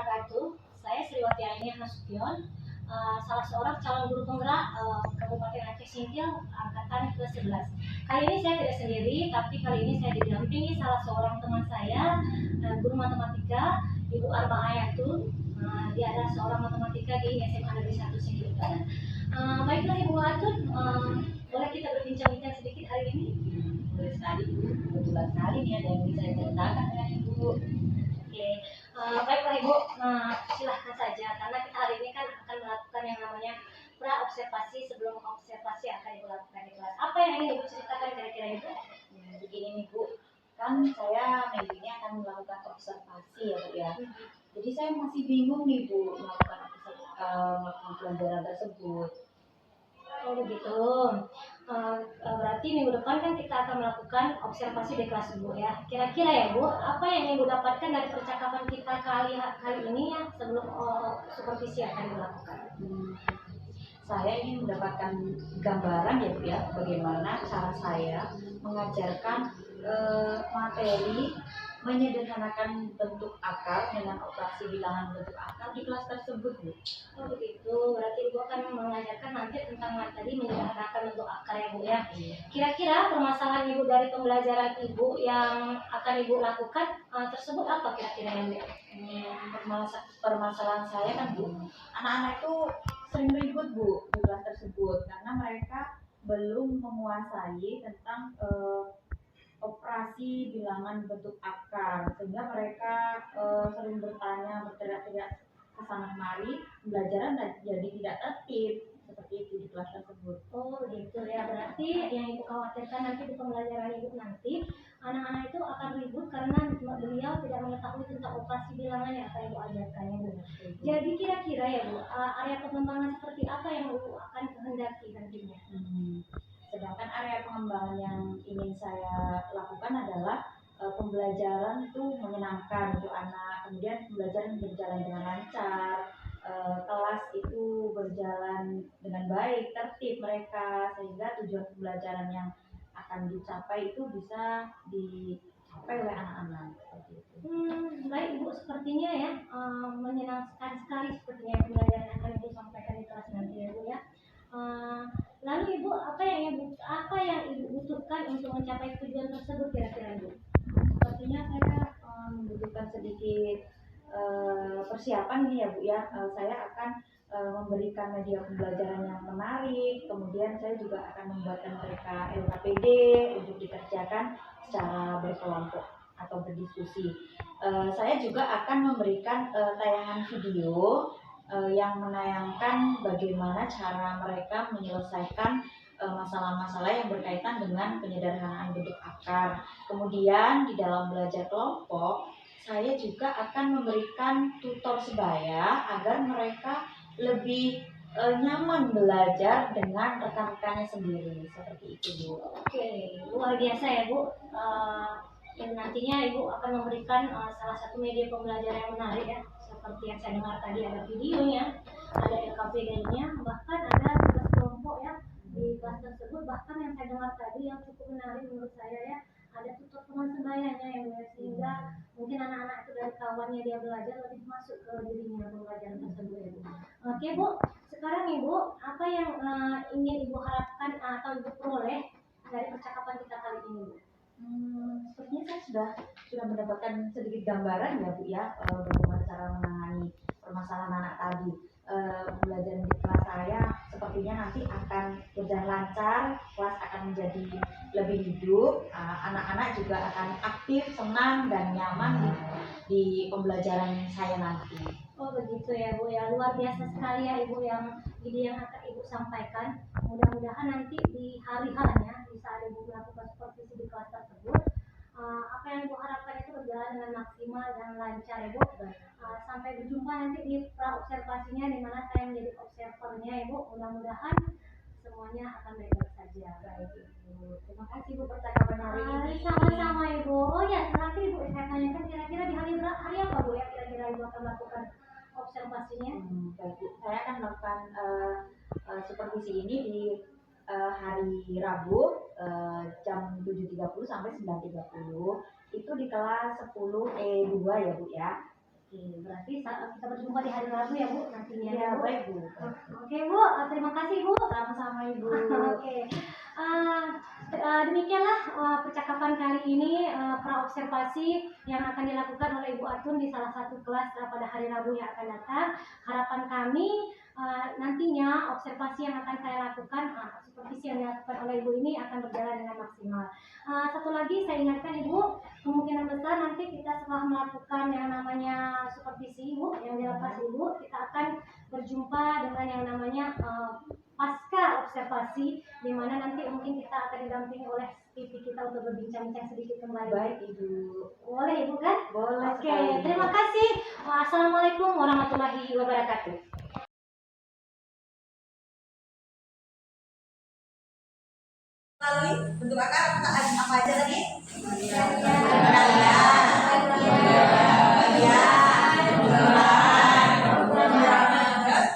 wabarakatuh. Saya Sriwati Aini Nasution, salah seorang calon guru penggerak Kabupaten Aceh Singkil angkatan ke-11. Kali ini saya tidak sendiri, tapi kali ini saya didampingi salah seorang teman saya, guru matematika, Ibu Arba Ayatul. Dia adalah seorang matematika di SMA Negeri 1 Singkil Utara. Baiklah Ibu Ayatul, boleh kita berbincang-bincang sedikit hari ini? Boleh sekali Bu, kebetulan sekali nih ada yang bisa saya ceritakan dengan Ibu. Oke, baiklah Ibu, silahkan saja karena kita hari ini kan akan melakukan yang namanya pra-observasi sebelum observasi akan Ibu lakukan di kelas. Apa yang ingin Ibu ceritakan kira-kira Ibu? Begini nih Bu, kan saya minggu ini akan melakukan observasi ya Bu ya. Jadi saya masih bingung nih Bu melakukan pelajaran tersebut. Oh begitu. Berarti minggu depan kan kita akan melakukan observasi di kelas Bu ya. Kira-kira ya Bu, apa yang Ibu dapatkan dari percakapan kita kali ini ya sebelum supervisi akan dilakukan? Saya ingin mendapatkan gambaran ya Bu ya, bagaimana cara saya mengajarkan materi menyederhanakan bentuk akar dengan operasi bilangan bentuk akar di kelas tersebut Bu. Oh begitu, berarti Ibu akan mengajarkan nanti tentang materi menyederhanakan bentuk akar ya Bu ya. Kira-kira permasalahan Ibu dari pembelajaran Ibu yang akan Ibu lakukan tersebut apa kira-kira ya Bu? Permasalahan saya kan Bu, anak-anak itu sering ribut Bu di kelas tersebut karena mereka belum menguasai tentang operasi bilangan bentuk akar, sehingga mereka sering bertanya, berteriak-teriak kesana kemari, pembelajaran jadi tidak tertib seperti itu di kelas tersebut. Oh gitu ya, berarti yang Ibu khawatirkan nanti di pembelajaran Ibu nanti anak-anak itu akan ribut karena beliau tidak mengetahui tentang operasi bilangan yang akan Ibu ajarkan ya Bu. Jadi kira-kira ya Bu, area pengembangan seperti apa yang Ibu akan kehendaki nantinya? Sedangkan area pengembangan yang ingin saya lakukan adalah pembelajaran itu menyenangkan untuk anak, kemudian pembelajaran berjalan dengan lancar, kelas itu berjalan dengan baik, tertib mereka, sehingga tujuan pembelajaran yang akan dicapai itu bisa dicapai oleh anak-anak seperti itu. Baik Bu, sepertinya ya menyenangkan sekali sepertinya pembelajaran yang akan Ibu sampaikan di kelas nanti ya Bu ya. Lalu Ibu, apa yang Ibu butuhkan untuk mencapai tujuan tersebut kira-kira Ibu? Sepertinya saya membutuhkan sedikit persiapan nih ya Bu ya. Saya akan memberikan media pembelajaran yang menarik, kemudian saya juga akan membuatkan mereka LKPD untuk dikerjakan secara berkelompok atau berdiskusi. Saya juga akan memberikan tayangan video yang menayangkan bagaimana cara mereka menyelesaikan masalah-masalah yang berkaitan dengan penyederhanaan bentuk akar. Kemudian di dalam belajar kelompok, saya juga akan memberikan tutor sebaya agar mereka lebih nyaman belajar dengan rekan-rekannya sendiri, seperti itu Bu. Oke, luar biasa ya Bu. Nantinya Ibu akan memberikan salah satu media pembelajaran yang menarik ya, seperti yang saya dengar tadi ada videonya, ada LKPD-nya, bahkan ada tugas kelompok ya di kelas tersebut. Bahkan yang saya dengar tadi yang cukup menarik menurut saya ya, ada tutor teman sebayanya yang sehingga mungkin anak-anak itu dari kawannya dia belajar lebih masuk ke dirinya pembelajaran tersebut ya Bu. Oke Bu, sekarang Ibu, apa yang ingin Ibu harapkan atau Ibu peroleh dari percakapan kita kali ini Bu? Sepertinya saya sudah mendapatkan sedikit gambaran ya Bu ya, bagaimana cara menangani permasalahan anak tadi. Pembelajaran di kelas saya sepertinya nanti akan berjalan lancar, kelas akan menjadi lebih hidup, anak-anak juga akan aktif, senang dan nyaman di pembelajaran saya nanti. Oh begitu ya Bu ya, luar biasa sekali ya Ibu yang ide yang akan Ibu sampaikan. Mudah-mudahan nanti di hari-harinya di saat Ibu melakukan supervisi di kelas tersebut, apa yang Ibu harapkan itu berjalan dengan maksimal dan lancar ya Bu. Sampai berjumpa nanti di pra-observasinya di mana saya menjadi observernya ya Bu. Mudah-mudahan semuanya akan baik-baik saja. Baik Ibu, terima kasih Bu percakapan hari ini. Sama-sama Ibu. Oh ya, terakhir Ibu saya tanyakan kira-kira di hari apa Bu ya kira-kira Ibu akan melakukan observasinya? Baik Bu, saya akan melakukan supervisi ini di hari Rabu jam 7.30 sampai 9.30, itu di kelas 10E2 ya Bu ya. Oke, berarti kita berjumpa di hari Rabu ya Bu nantinya. Ya, Bu. baik Bu. Oke Bu, terima kasih Bu. Sama-sama Ibu. Oke. Demikianlah percakapan kali ini, praobservasi yang akan dilakukan oleh Ibu Atun di salah satu kelas pada hari Rabu yang akan datang. Harapan kami nantinya observasi yang akan saya lakukan, supervisi yang dilakukan oleh Ibu ini akan berjalan dengan maksimal. Satu lagi saya ingatkan Ibu, kemungkinan besar nanti kita setelah melakukan yang namanya supervisi Ibu, yang dilepas Ibu, kita akan berjumpa dengan yang namanya pasca observasi, di mana nanti mungkin kita akan didampingi oleh pipi kita untuk berbincang-bincang sedikit kembali. Baik Ibu. Boleh Ibu kan? Boleh. Oke, terima kasih. Assalamualaikum warahmatullahi wabarakatuh. Melalui bentuk akar apa aja tadi?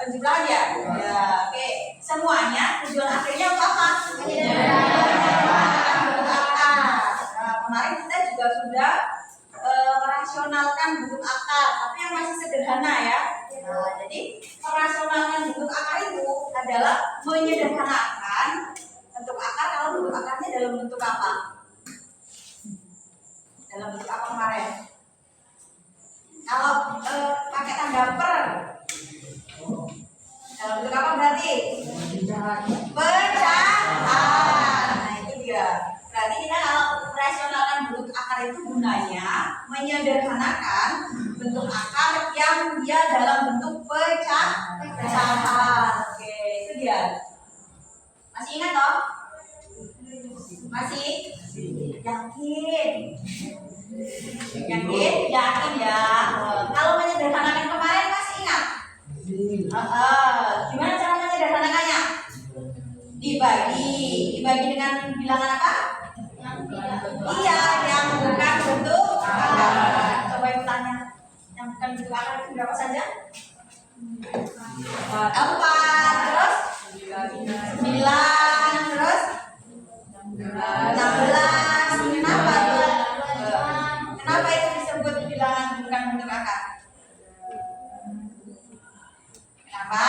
Penjumlahan ya? Ya, oke. Semuanya tujuan akhirnya apa? Kemarin kita juga sudah merasionalkan bentuk akar, tapi yang masih sederhana ya. Nah, jadi merasionalkan bentuk akar itu adalah menyederhanakan bentuk akar. Kalau bentuk akarnya dalam bentuk apa? Dalam bentuk apa kemarin? Kalau pakai tanda per, dalam bentuk apa berarti? Pecahan. Nah itu dia. Berarti kita kalau merasionalkan bentuk akar itu gunanya menyederhanakan bentuk akar yang dia dalam bentuk pecahan. Oke, itu dia. Masih ingat toh? Masih? Yakin? Yakin ya. Kalau menyederhanakan kemarin masih ingat? Gimana cara menyederhanakannya? Dibagi dengan bilangan apa? Iya, yang bukan bentuk akar. Coba ibu tanya, yang bukan bentuk akar itu berapa saja? 4, terus 9, terus 16. Kenapa tuh? Kenapa itu disebut bilangan bukan bentuk akar? Kenapa?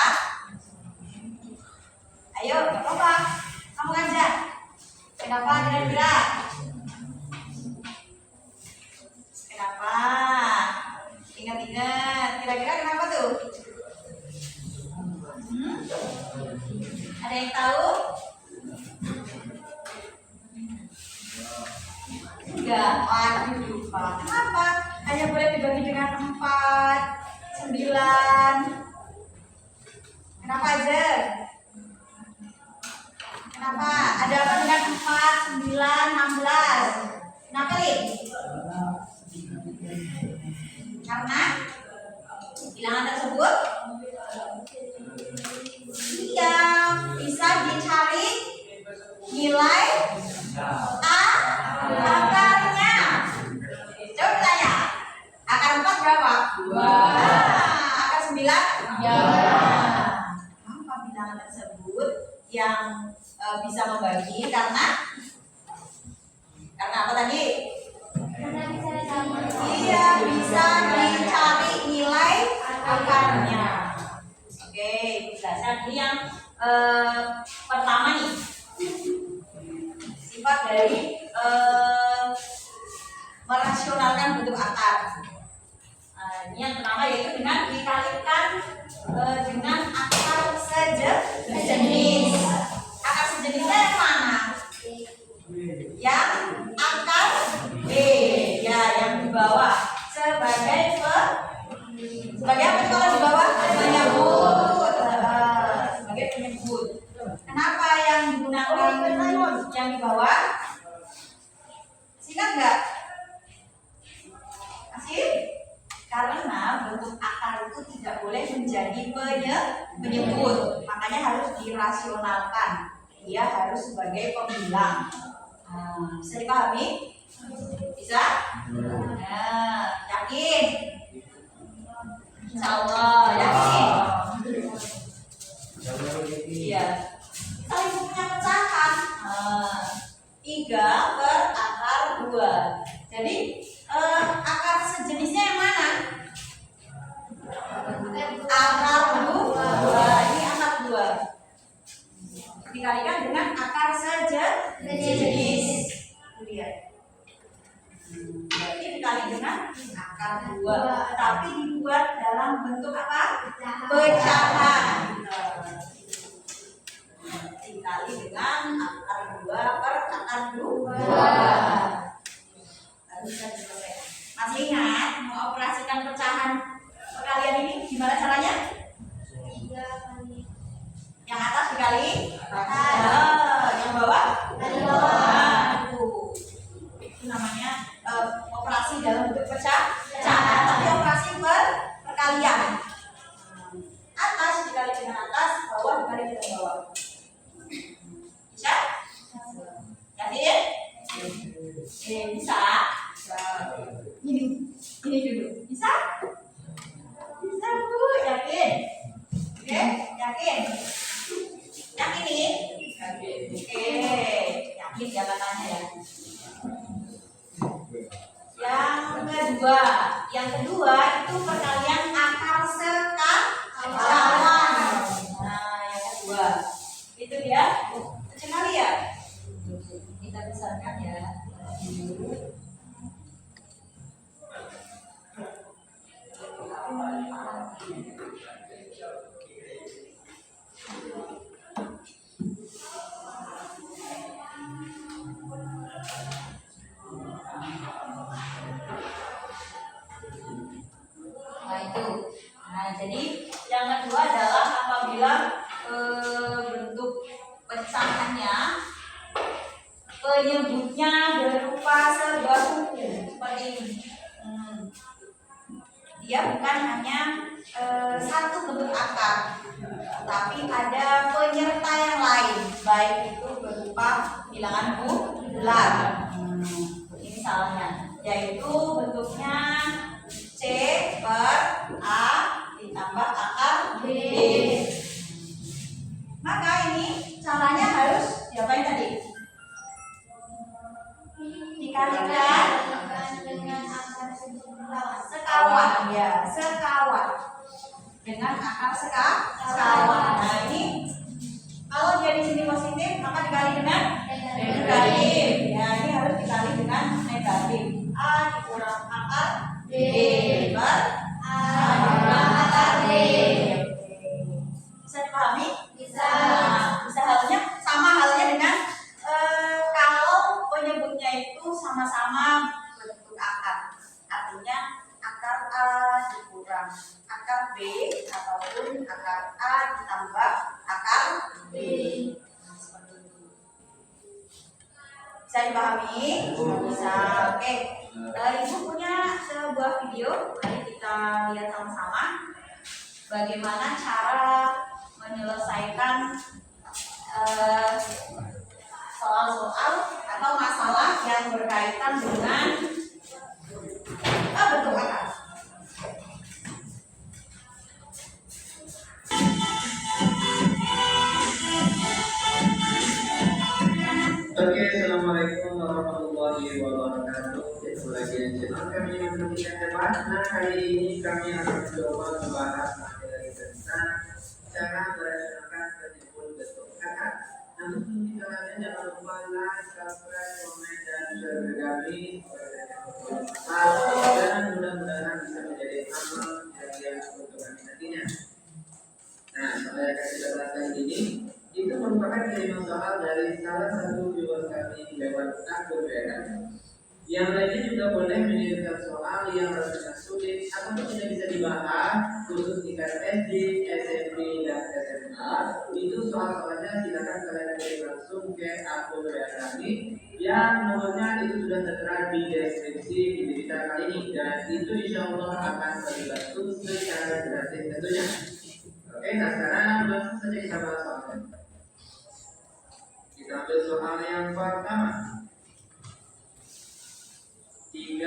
Ayo, gak apa-apa. Kamu aja. Kenapa kira-kira? Kenapa? Ingat-ingat. Kira-kira kenapa tuh? Ada yang tahu? Enggak. Waduh, lupa. Kenapa? Hanya boleh dibagi dengan 4, 9. Kenapa aja? Kenapa? Ada apa dengan 4, 9, 16? Kenapa nih? Karena bilangan tersebut iya bisa dicari nilai akarnya. Coba tanya, akar 4 berapa? 2. Akar 9? Ya. Apa bilangan tersebut yang bisa membagi? Karena apa tadi? Iya, bisa dicari nilai akarnya. Oke, penjelasan ini yang pertama nih, sifat dari merasionalkan bentuk akar. Ini yang pertama yaitu dengan dikalikan dengan akar sejenis. Akar sejenisnya yang mana? Yang akar B, ya, yang di bawah sebagai apa kalau di bawah? Penyebut. Sebagai penyebut. Kenapa yang digunakan yang di bawah? Ingat nggak? Masih? Karena bentuk akar itu tidak boleh menjadi penyebut, makanya harus dirasionalkan. Dia harus sebagai pembilang. Bisa dipahami? Bisa? Nah, yakin? Insya Allah, yakin? Iya. Kalau ibu punya pecahan 3 per akar 2. Jadi akar sejenisnya yang mana? Berarti dikali dengan akar 2, tapi dibuat dalam bentuk apa? Pecahan. Dikali dengan akar 2 per akar 2. Bisa diselesaikan. Masih ingat mengoperasikan pecahan perkalian ini gimana caranya? Yang atas dikali yang bawah Dari bawah. Nah, itu namanya operasi dalam bentuk pecahan, tapi operasi perkalian. Atas dikali dengan atas, bawah dikali dengan bawah. Bisa? Yakin? Bisa. Ini dulu. Bisa? Bisa Bu, yakin? Oke, yakin? Yakin ini? Oke, yakin jawabannya ya. Yang kedua itu perkalian akar sekawan. Nah, yang kedua itu dia kecil kali ya. Kita besarkan ya. Jadi yang kedua adalah apabila bentuk pecahannya penyebutnya berupa sebuah buku seperti ini. Dia bukan hanya satu bentuk akar, tapi ada penyerta yang lain, baik itu berupa bilangan bulat. Ini salahnya, yaitu bentuknya C per A ditambah akar B. Maka ini caranya harus diapain tadi? Dikalikan dengan akar sekawan, ya, sekawan dengan akar sekawan. Nah ini kalau dia di sini positif maka dikali dengan negatif. Ya ini harus dikali dengan negatif. A dikurang akar B per A dikurang akar B. Bisa dipahami? Bisa. Bisa halnya sama halnya dengan kalau penyebutnya itu sama-sama bentuk akar. Artinya akar A dikurang akar B ataupun akar A ditambah akar B. Nah, seperti itu. Bisa dipahami? Bisa. Oke. Ibu punya sebuah video, mari kita lihat sama-sama bagaimana cara menyelesaikan soal-soal atau masalah yang berkaitan dengan bentuk akar. Oke, assalamualaikum warahmatullahi wabarakatuh. Ketemu lagi dengan kami yang berbincang debat. Nah, hari ini kami akan mencoba membahas materi tentang cara merancangkan penyebut bentuk akar. Namun sebelum kita lanjut, jangan lupa like, subscribe, komen, dan share ke kami. Dan mudah-mudahan bisa menjadi amal yang untuk kami nantinya. Nah, saya kasih data ini. Itu merupakan kiriman soal dari salah satu viewer kami lewat akun WA. Yang lainnya juga boleh mengirimkan soal yang rasanya sulit atau tidak bisa dibahas khusus tingkat SD, SMP, dan SMA. Itu soal-soalnya silakan kalian kirim langsung ke akun WA kami yang nomornya itu sudah tertera di deskripsi di berita kali ini, dan itu insya Allah akan terbantu secara gratis tentunya. Oke, nah sekarang langsung saja kita bahas soalnya. Kita ambil soal yang pertama. 3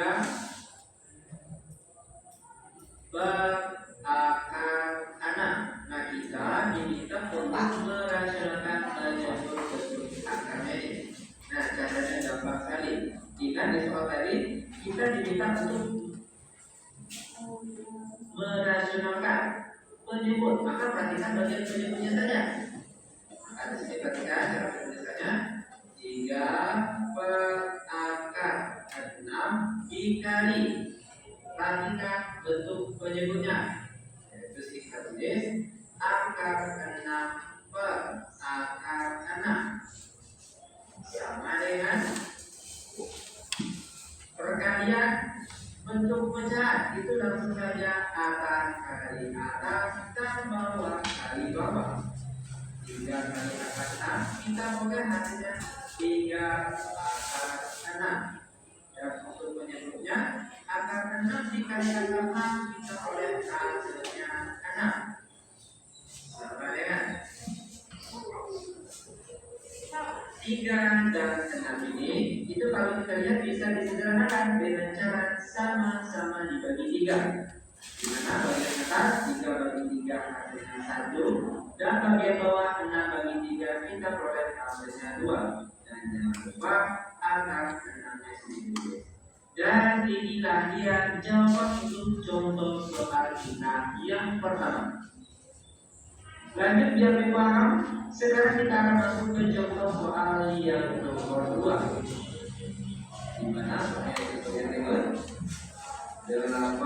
berakar 6. Nah, kita diminta untuk merasionalkan penyebut bentuk akarnya ini. Nah, caranya gampang sekali. Jika di soal tadi kita diminta untuk merasionalkan penyebut, maka perhatikan bagian penyebutnya saja. Maka di sini perhatikan cara penulisannya. 3 berakar 6 dikali. Perhatikan bentuk penyebutnya, yaitu kita tulis akar 6 per akar 6 sama dengan perkalian bentuk pecahan. Itu langsung saja akar kali atas dan bawah kali bawah. 3 kali akar 6 kita boleh hasilnya 3 akar 6. Dan untuk penyebutnya akar 6 dikali akar 6 kita boleh hasilnya 6 sama dengan 3 dan 6 ini. Itu kalau kita lihat bisa disederhanakan dengan cara sama-sama dibagi 3, di mana bagian atas 3 bagi 3 hasilnya 1, dan bagian bawah 6 bagi 3 kita peroleh hasilnya 2. Dan jangan lupa akar 6-nya sendiri. Dan inilah dia jawaban untuk contoh soal kita yang pertama. Lanjut biar lebih paham, sekarang kita akan masuk ke contoh soal yang nomor 2. Di mana soalnya itu yang berikut 8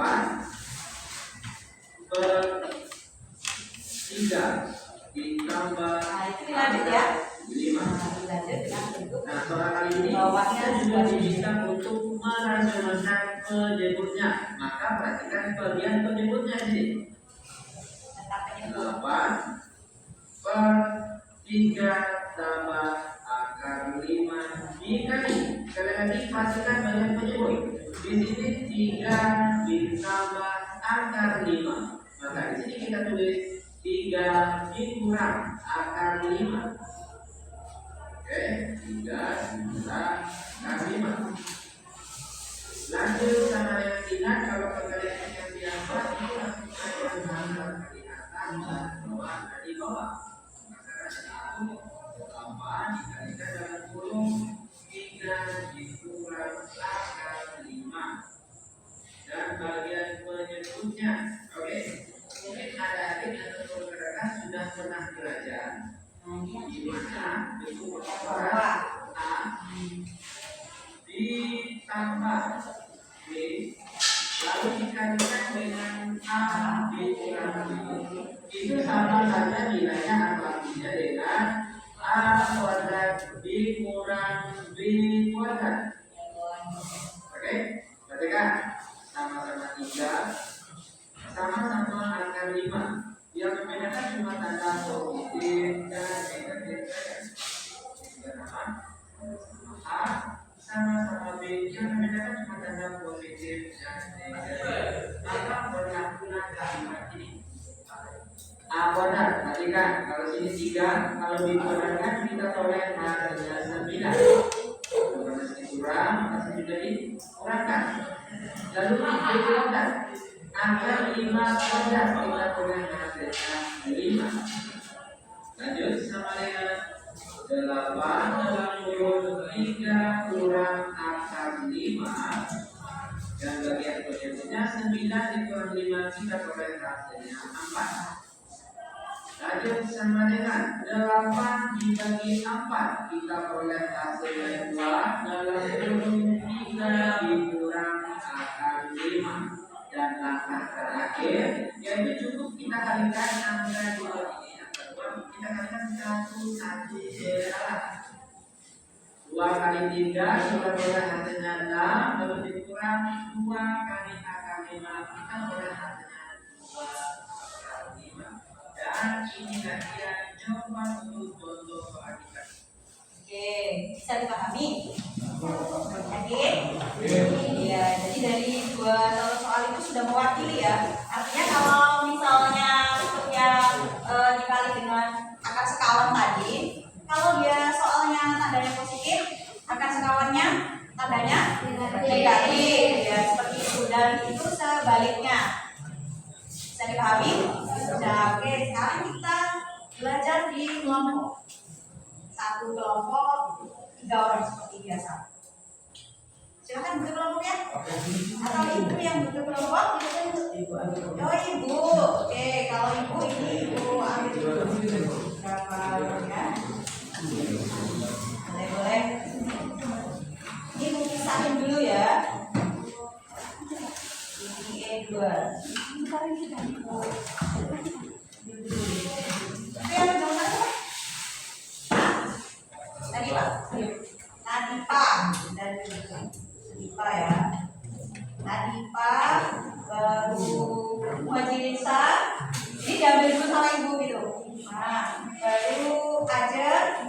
per 3 ditambah Nah, itu dilanjut ya. 5. Nah, dilanjut dengan bentuk Nah, soal kali ini bawahnya kita juga diminta untuk merasionalkan penyebutnya. Maka perhatikan bagian penyebutnya di sini. tentang penyebut. 8 per 3 tambah akar 5 dikali. Sekali lagi perhatikan bagian penyebut. Di sini 3 ditambah akar 5. Maka di sini kita tulis 3 dikurang akar 5. Oke, 3 dikurang akar 5. Lanjut sama yang ingat, kalau perkalian yang biasa itu langsung saja akar kali atas dan bawah kali bawah. Maka itu 8 dikalikan dalam kurung 3 dikurang akar 5. Dan bagian penyebutnya, oke, mungkin ada adik atau rekan sudah pernah belajar di mana bentuk perkara A ditambah B lalu dikalikan dengan A dikurang B. Itu sama saja nilainya artinya dengan A kuadrat dikurang B kuadrat. Oke, perhatikan sama-sama 3, sama-sama akar 5. Yang membedakan cuma tanda positif dan negatif saja. A sama-sama B, yang membedakan cuma tanda positif dan negatif. Maka berlakulah kalimat ini. A kuadrat, perhatikan kalau sini 3, kalau dikuadratkan kita peroleh hasilnya 9. Karena sini kurang, maka sini juga dikurangkan. Lalu dikuadrat, akar 5 kuadrat kita peroleh hasilnya 5. Lanjut sama dengan 8 dalam kurung 3 kurang akar 5. Dan bagian penyebutnya 9 dikurang 5 kita peroleh hasilnya 4. Lanjut sama dengan 8 dibagi 4 kita peroleh hasilnya 2 dalam kurung 3 dikurang akar 5. Dan langkah terakhir yaitu cukup kita kalikan angka 2 ini. Angka 2 kita kalikan 1 beralah 2 kali 3 kita peroleh hasilnya 6, lalu dikurang 2 kali akar 5 kita peroleh hasilnya 2 akar 5. Dan inilah dia jawaban untuk contoh soal kita. Oke, bisa dipahami? Yakin? Iya, jadi dari dua contoh soal itu sudah mewakili ya. Artinya kalau misalnya bentuknya dikali dengan akar sekawan tadi, kalau dia soalnya tandanya positif, akar sekawannya tandanya negatif, ya seperti itu. Dan itu sebaliknya. Bisa dipahami? Nah, oke, sekarang kita belajar di kelompok. Satu kelompok 3 orang seperti biasa. Silakan bentuk kelompoknya. Atau ibu yang bentuk kelompok? Oh ibu. Oke, kalau ibu ini ibu ambil berapa ya? Boleh. Ini ibu pisahin dulu ya. Dua. Itu yang kedua apa? Nadipa. Nadipa dan Nadipa ya. Nadipa baru Muhajirisa. Ini diambil dulu sama ibu gitu. Nah, baru Ajar.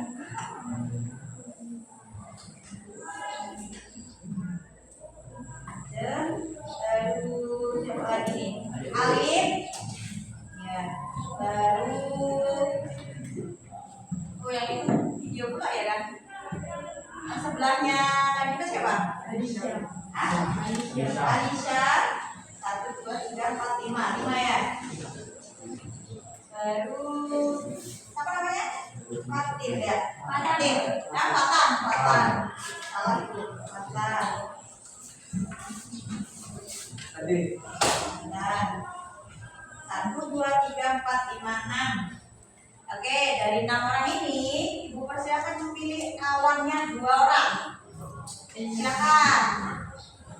Baru siapa lagi nih? Alif. Ya, baru yang itu video pula ya kan? Yang sebelahnya tadi itu siapa? Alisha. 1, 2, 3, 4, 5. 5 ya. Baru apa namanya? Fatin ya. Fatin. Nah, Fatan. Salah itu. Fatan. Tadi. Dan 1, 2, 3, 4, 5, 6. Oke, dari 6 orang ini ibu persilakan memilih kawannya 2 orang. Silakan.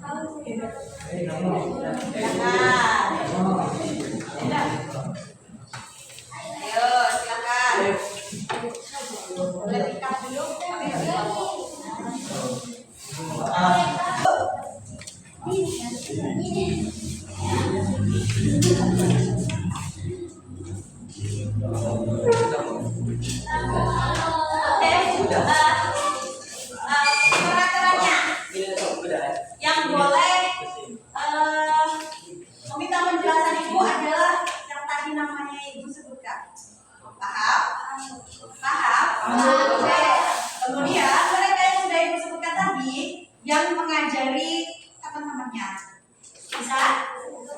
Silakan. Ayo, silakan. Boleh ikat dulu. Peraturannya yang boleh meminta penjelasan ibu adalah yang tadi namanya ibu sebutkan. Paham? Paham? Oke. Kemudian mereka yang sudah ibu sebutkan tadi yang mengajari teman-temannya bisa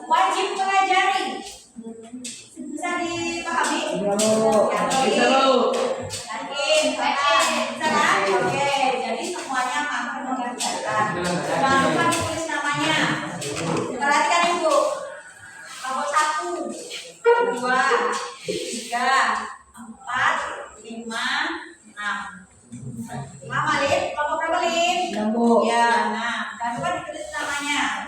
wajib mengajari. Bisa dipahami? Bisa lo. Yakin? Bisa kan? Oke, jadi semuanya mampu mengerjakan. Jangan lupa ditulis namanya. Perhatikan ibu. Nomor 1, 2, 3, 4, 5, 6. Mama Lin, kelompok berapa Lin? 6 Bu. Ya, 6. Jangan lupa ditulis namanya.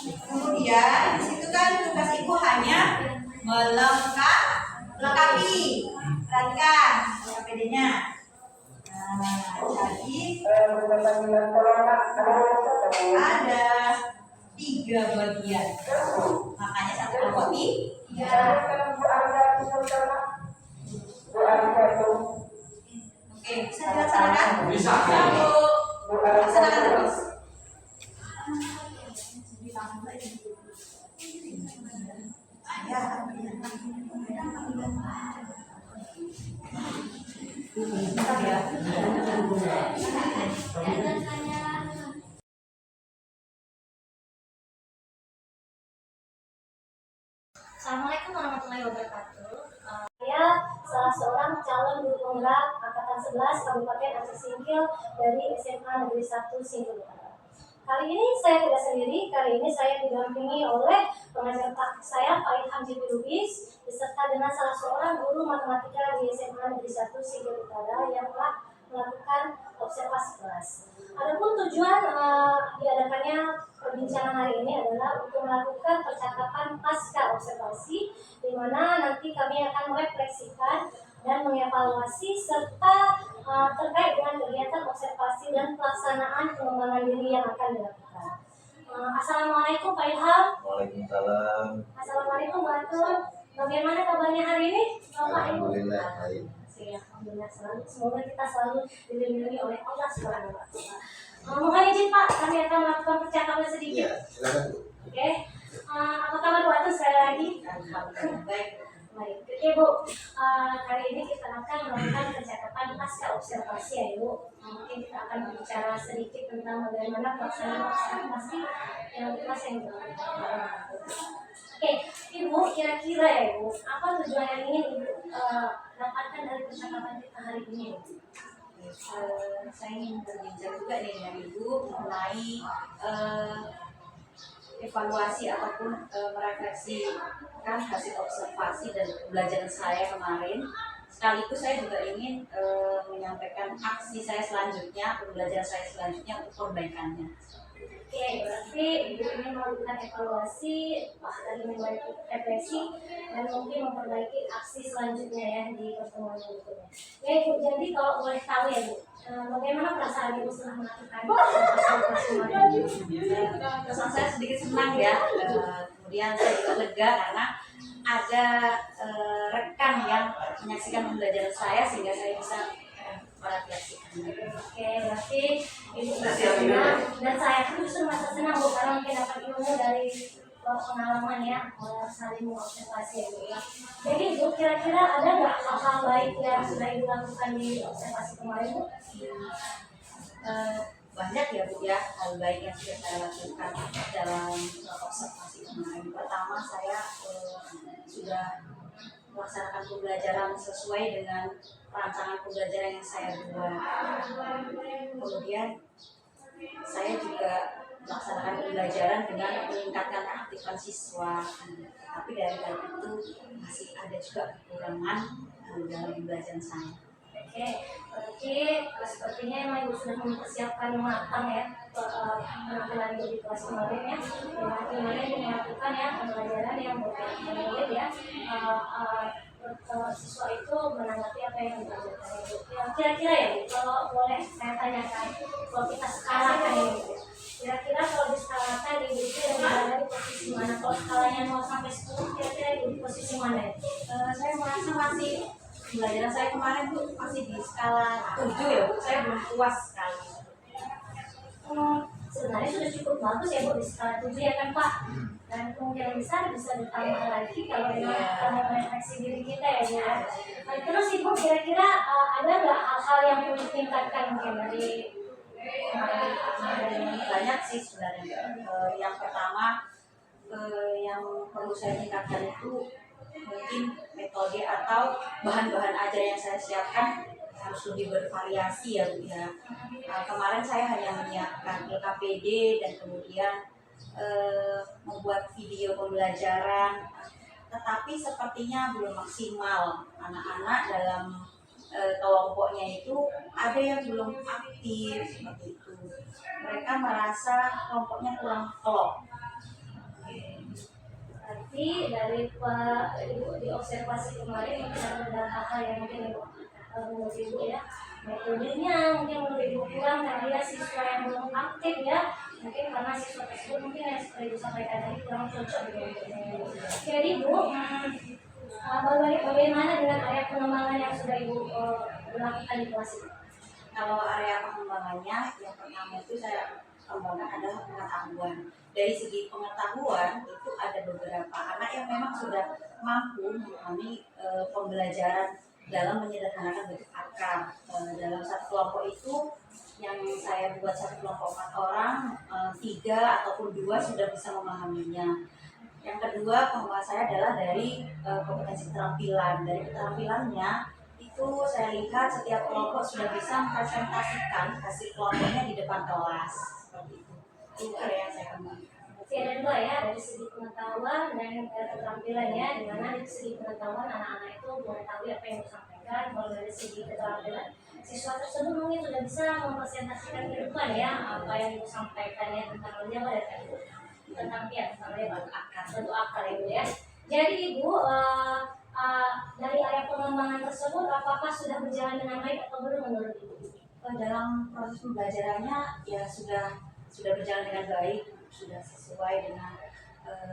Kemudian di situ kan tugas ibu hanya melengkapi. Perhatikan KPD-nya. Nah, jadi ada 3 bagian. Makanya satu kelompok 3. Oke, bisa dilaksanakan? Bisa. Laksanakan terus. Assalamualaikum warahmatullahi wabarakatuh. Saya salah seorang calon guru penggerak Angkatan 11 Kabupaten Aceh Singkil dari SMA Negeri 1 Singkil Utara. Kali ini saya tidak sendiri, kali ini saya didampingi oleh pengajar praktik saya Pak Ilham Jibi Lubis beserta dengan salah seorang guru matematika di SMA Negeri 1 Singkil Utara yang telah melakukan observasi kelas. Adapun tujuan diadakannya perbincangan hari ini adalah untuk melakukan percakapan pasca observasi, di mana nanti kami akan merefleksikan dan mengevaluasi serta terkait dengan kegiatan observasi dan pelaksanaan pengembangan diri yang akan dilakukan. Assalamualaikum Pak Ilham. Waalaikumsalam. Assalamualaikum Pak Atul. Bagaimana kabarnya hari ini Bapak Ibu? Alhamdulillah baik. Alhamdulillah selalu. Semoga kita selalu dilindungi oleh Allah Subhanahu wa Ta'ala. Mohon izin Pak, kami akan melakukan percakapan sedikit. Iya, silakan Bu. Oke. Apa kabar Bu Atul sekali lagi? Baik. Baik. Oke Bu, kali ini kita akan melakukan percakapan pasca observasi ya Ibu. Mungkin kita akan berbicara sedikit tentang bagaimana pelaksanaan observasi yang kelas yang dilakukan. Oke, Ibu kira-kira ya Ibu, apa tujuan yang ingin Ibu dapatkan dari percakapan kita hari ini? Saya ingin berbincang juga nih dengan Ibu mengenai evaluasi ataupun merefleksikan hasil observasi dan pembelajaran saya kemarin. Sekaligus saya juga ingin menyampaikan aksi saya selanjutnya, pembelajaran saya selanjutnya untuk perbaikannya. Oke, berarti berarti Ibu ini melakukan evaluasi, dari memperbaiki represi, dan mungkin memperbaiki aksi selanjutnya ya di pertemuan berikutnya. Ya Ibu, jadi kalau boleh tahu ya Bu, bagaimana perasaan Ibu setelah melakukan evaluasi kemarin? Perasaan saya sedikit senang ya, kemudian saya juga lega karena ada rekan yang menyaksikan pembelajaran saya sehingga saya bisa merefleksikan. Oke, berarti Ibu merasa senang, dan saya pun justru merasa senang Bu karena mungkin dapat ilmu dari pengalaman ya, saling mengobservasi ya Bu ya. Jadi Ibu kira-kira ada nggak hal-hal baik yang sudah Ibu lakukan di observasi kemarin Bu? Banyak ya Bu ya hal baik yang sudah saya lakukan dalam observasi kemarin. Pertama, saya sudah melaksanakan pembelajaran sesuai dengan rancangan pembelajaran yang saya buat. Kemudian saya juga melaksanakan pembelajaran dengan meningkatkan keaktifan siswa. Tapi dari hal itu masih ada juga kekurangan dalam pembelajaran saya. Oke, berarti sepertinya emang Ibu sudah mempersiapkan matang ya penampilan Ibu di kelas kemarin ya. Dengan kemarin Ibu melakukan ya pembelajaran yang berbeda ya. Siswa itu menanggapi apa yang dipelajari Ibu. Yang kira-kira ya Bu, kalau boleh saya tanyakan, kalau kita skalakan ya Bu, kira-kira kalau diskalakan Ibu itu yang berada di posisi mana? Kalau skalanya 0 sampai 10, kira-kira Ibu di posisi mana ya? Saya merasa masih pembelajaran saya kemarin tuh masih di skala 7 ya Bu. Saya belum puas sekali. Sebenarnya sudah cukup bagus ya Bu di skala 7 ya kan Pak, dan kemungkinan besar bisa ditambah lagi kalau memang kita mau merefleksi diri kita ya Bu ya. Nah, terus Ibu kira-kira ada nggak hal-hal yang perlu ditingkatkan mungkin dari Banyak sih sebenarnya. Yang pertama yang perlu saya tingkatkan itu mungkin metode atau bahan-bahan ajar yang saya siapkan harus lebih bervariasi ya Bu ya. Kemarin saya hanya menyiapkan LKPD dan kemudian membuat video pembelajaran, tetapi sepertinya belum maksimal. Anak-anak dalam kelompoknya itu ada yang belum aktif seperti itu. Mereka merasa kelompoknya kurang klop. Berarti dari Ibu di observasi kemarin mungkin ada hal-hal yang mungkin menurut Ibu ya, metodenya mungkin menurut Ibu kurang karena dia siswa yang belum aktif ya, mungkin karena siswa tersebut mungkin yang seperti Ibu sampaikan tadi kurang cocok dengan Ibu. Jadi Bu, bagaimana dengan area pengembangan yang sudah Ibu lakukan di kelas ini? Kalau area pengembangannya, yang pertama itu saya kembangkan adalah pengetahuan. Dari segi pengetahuan itu ada beberapa anak yang memang sudah mampu memahami pembelajaran dalam menyederhanakan bentuk akar. Dalam satu kelompok itu yang saya buat satu kelompok 4 orang, 3 ataupun 2 sudah bisa memahaminya. Yang kedua pengembangan saya adalah dari kompetensi keterampilan. Dari keterampilannya itu saya lihat setiap kelompok sudah bisa mempresentasikan hasil kelompoknya di depan kelas seperti itu. Itu area yang saya kembangkan. Jadi ada dua ya, dari segi pengetahuan dan keterampilan ya, di mana dari segi pengetahuan anak-anak itu mengetahui apa yang disampaikan. Kalau dari segi keterampilan siswa tersebut mungkin sudah bisa mempresentasikan ke depan ya apa yang disampaikan ya tentang apa ya tentang bentuk akar Ibu ya. Jadi Ibu dari area pengembangan tersebut apakah sudah berjalan dengan baik atau belum menurut Ibu? Dalam proses pembelajarannya ya sudah berjalan dengan baik, sudah sesuai dengan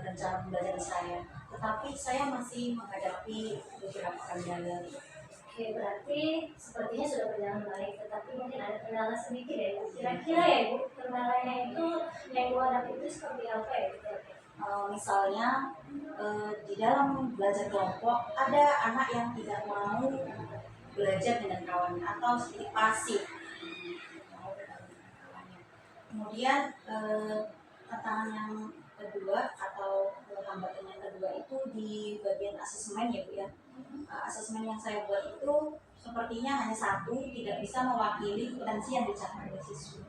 rencana pembelajaran saya. Tetapi saya masih menghadapi beberapa kendala. Oke, berarti sepertinya sudah berjalan baik, tetapi mungkin ada kendala sedikit ya Ibu. Kira-kira ya Ibu, kendalanya itu yang Ibu hadapi itu seperti apa ya Ibu? Misalnya di dalam belajar kelompok ada anak yang tidak mau belajar dengan kawan atau sedikit pasif. Kemudian tantangan yang kedua atau hambatan yang kedua itu di bagian asesmen ya Bu ya. Asesmen yang saya buat itu sepertinya hanya satu, tidak bisa mewakili potensi yang dicapai oleh siswa.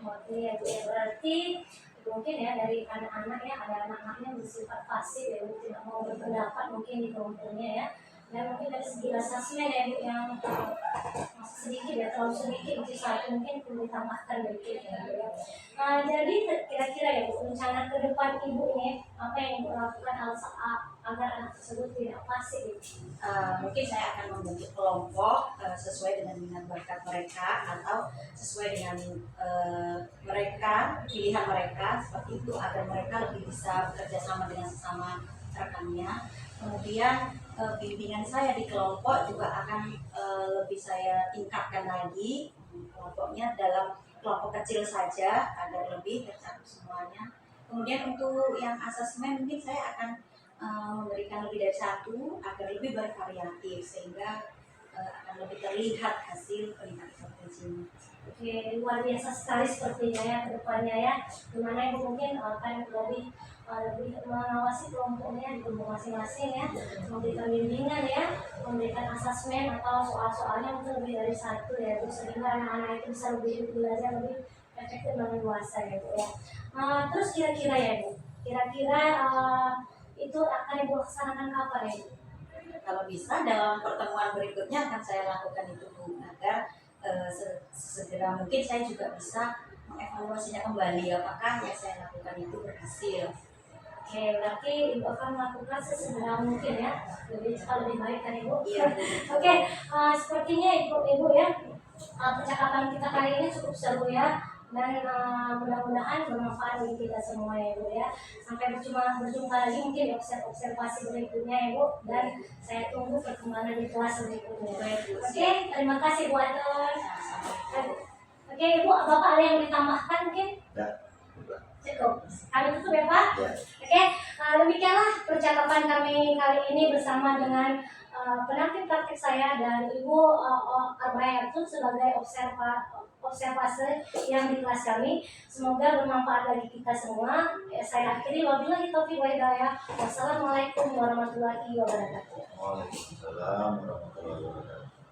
Oke ya Bu ya, berarti mungkin ya dari anak-anak ya, ada anak-anaknya bersifat pasif ya Bu, tidak mau berpendapat mungkin di kelompoknya ya. Dan mungkin dari segi asesmen ya Bu yang masih sedikit ya, terlalu sedikit uji satu, mungkin perlu ditambahkan sedikit ya. Jadi kira-kira ya Bu, rencana ke depan Ibu nih, apa yang Ibu lakukan agar anak tersebut tidak fasik gitu? Mungkin saya akan membentuk kelompok sesuai dengan minat bakat mereka atau sesuai dengan mereka, pilihan mereka seperti itu, agar mereka lebih bisa bekerja sama dengan sesama rekannya. Kemudian bimbingan saya di kelompok juga akan lebih saya tingkatkan lagi kelompoknya dalam kelompok kecil saja agar lebih tercakup semuanya. Kemudian untuk yang asesmen mungkin saya akan memberikan lebih dari satu agar lebih bervariatif sehingga akan lebih terlihat hasil peningkatan kompetensinya. Oke, luar biasa sekali sepertinya ya ke depannya ya, dimana Ibu mungkin akan lebih mengawasi kelompoknya di kelompok masing-masing ya, memberikan bimbingan ya, memberikan asesmen atau soal-soalnya mungkin lebih dari satu ya Bu, sehingga anak-anak itu bisa lebih belajar lebih efektif dan luasa ya Bu ya. Terus kira-kira ya Bu, kira-kira itu akan Ibu laksanakan kapan ya Bu? Kalau bisa dalam pertemuan berikutnya akan saya lakukan itu Bu, agar segera mungkin saya juga bisa mengevaluasinya kembali apakah yang saya lakukan itu berhasil. Oke, berarti Ibu akan melakukan sesegera mungkin ya, lebih cepat lebih baik kan Ibu? Iya. Oke, sepertinya Ibu ya, percakapan kita kali ini cukup seru ya, dan mudah-mudahan bermanfaat bagi kita semua ya Bu ya. Sampai berjumpa lagi mungkin di observasi berikutnya ya Bu, dan saya tunggu perkembangan di kelas berikutnya. Oke, terima kasih Bu Anton. Oke Ibu, Bapak ada yang ditambahkan mungkin? Ya. Cukup. Kami tutup ya Pak. Ya. Oke, demikianlah percakapan kami kali ini bersama dengan pendamping praktik saya dan Ibu Arbayatun sebagai observase yang di kelas kami. Semoga bermanfaat bagi kita semua. Saya akhiri, wabillahi taufiq wa hidayah. Wassalamualaikum warahmatullahi wabarakatuh. Waalaikumsalam warahmatullahi wabarakatuh.